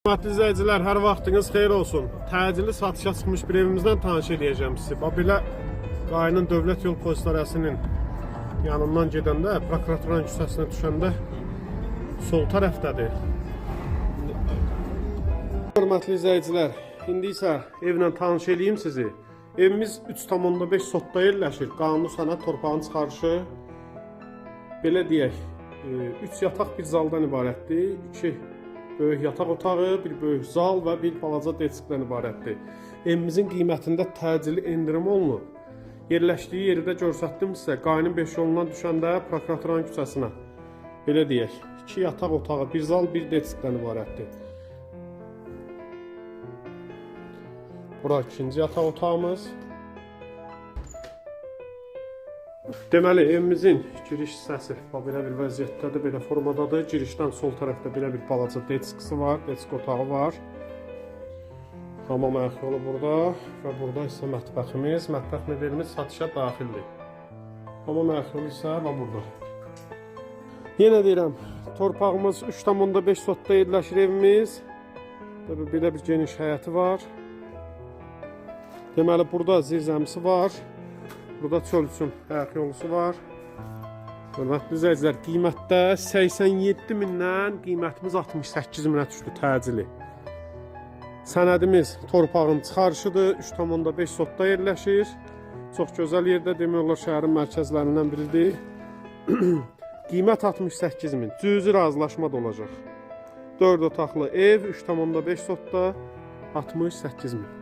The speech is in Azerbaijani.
Hörmətli izləyicilər, hər vaxtınız xeyir olsun. Təcili satışa çıxmış bir evimizdən tanış edəcəm sizi. Belə Qayının Dövlət Yol Polis İdarəsinin yanından gedəndə, prokuraturun küçəsinə düşəndə sol tərəfdədir. Hörmətli izləyicilər, indi isə evlə tanış edeyim sizi. Evimiz 3,5 sotda yerləşir. Qanuni sənəd torpağın çıxarışı, belə deyək, 3 yataq bir zaldan ibarətdir. 2 böyük yataq otağı, bir böyük zal və bir balaca desikdən ibarətdir. Evimizin qiymətində təcili endirim olunub. Yerləşdiyi yeri də göstərdim sizə. Qayının 5 yolundan düşəndə prokuraturun küçəsinə. Belə deyək, 2 yataq otağı, bir zal, bir desikdən ibarətdir. Bura ikinci yataq otağımız. Deməli, evimizin giriş hissəsi belə bir vəziyyətdədir, belə formadadır. Girişdən sol tərəfdə belə bir balaca deskisi var, desk otağı var. Hamam ayaq yolu burada və burada isə mətbəximiz. Mətbəx mebelimiz satışa daxildir. Hamam ayaq yolu isə burada. Yenə deyirəm, torpağımız 3,5 sotda yerləşir evimiz. Belə bir geniş həyəti var. Deməli, burada zirzəmisi var. Burada çöl üçün ayaq yolusu var. Hörmətli izləyicilər, qiymətdə 87 mindən qiymətimiz 68 minə düşdü təcili. Sənədimiz torpağın çıxarışıdır, 3,5 sotda yerləşir. Çox gözəl yerdə, demək olar şəhərin mərkəzlərindən biridir. Qiymət 68 min, cüzi razılaşma da olacaq. 4 otaqlı ev, 3,5 sotda 68 min.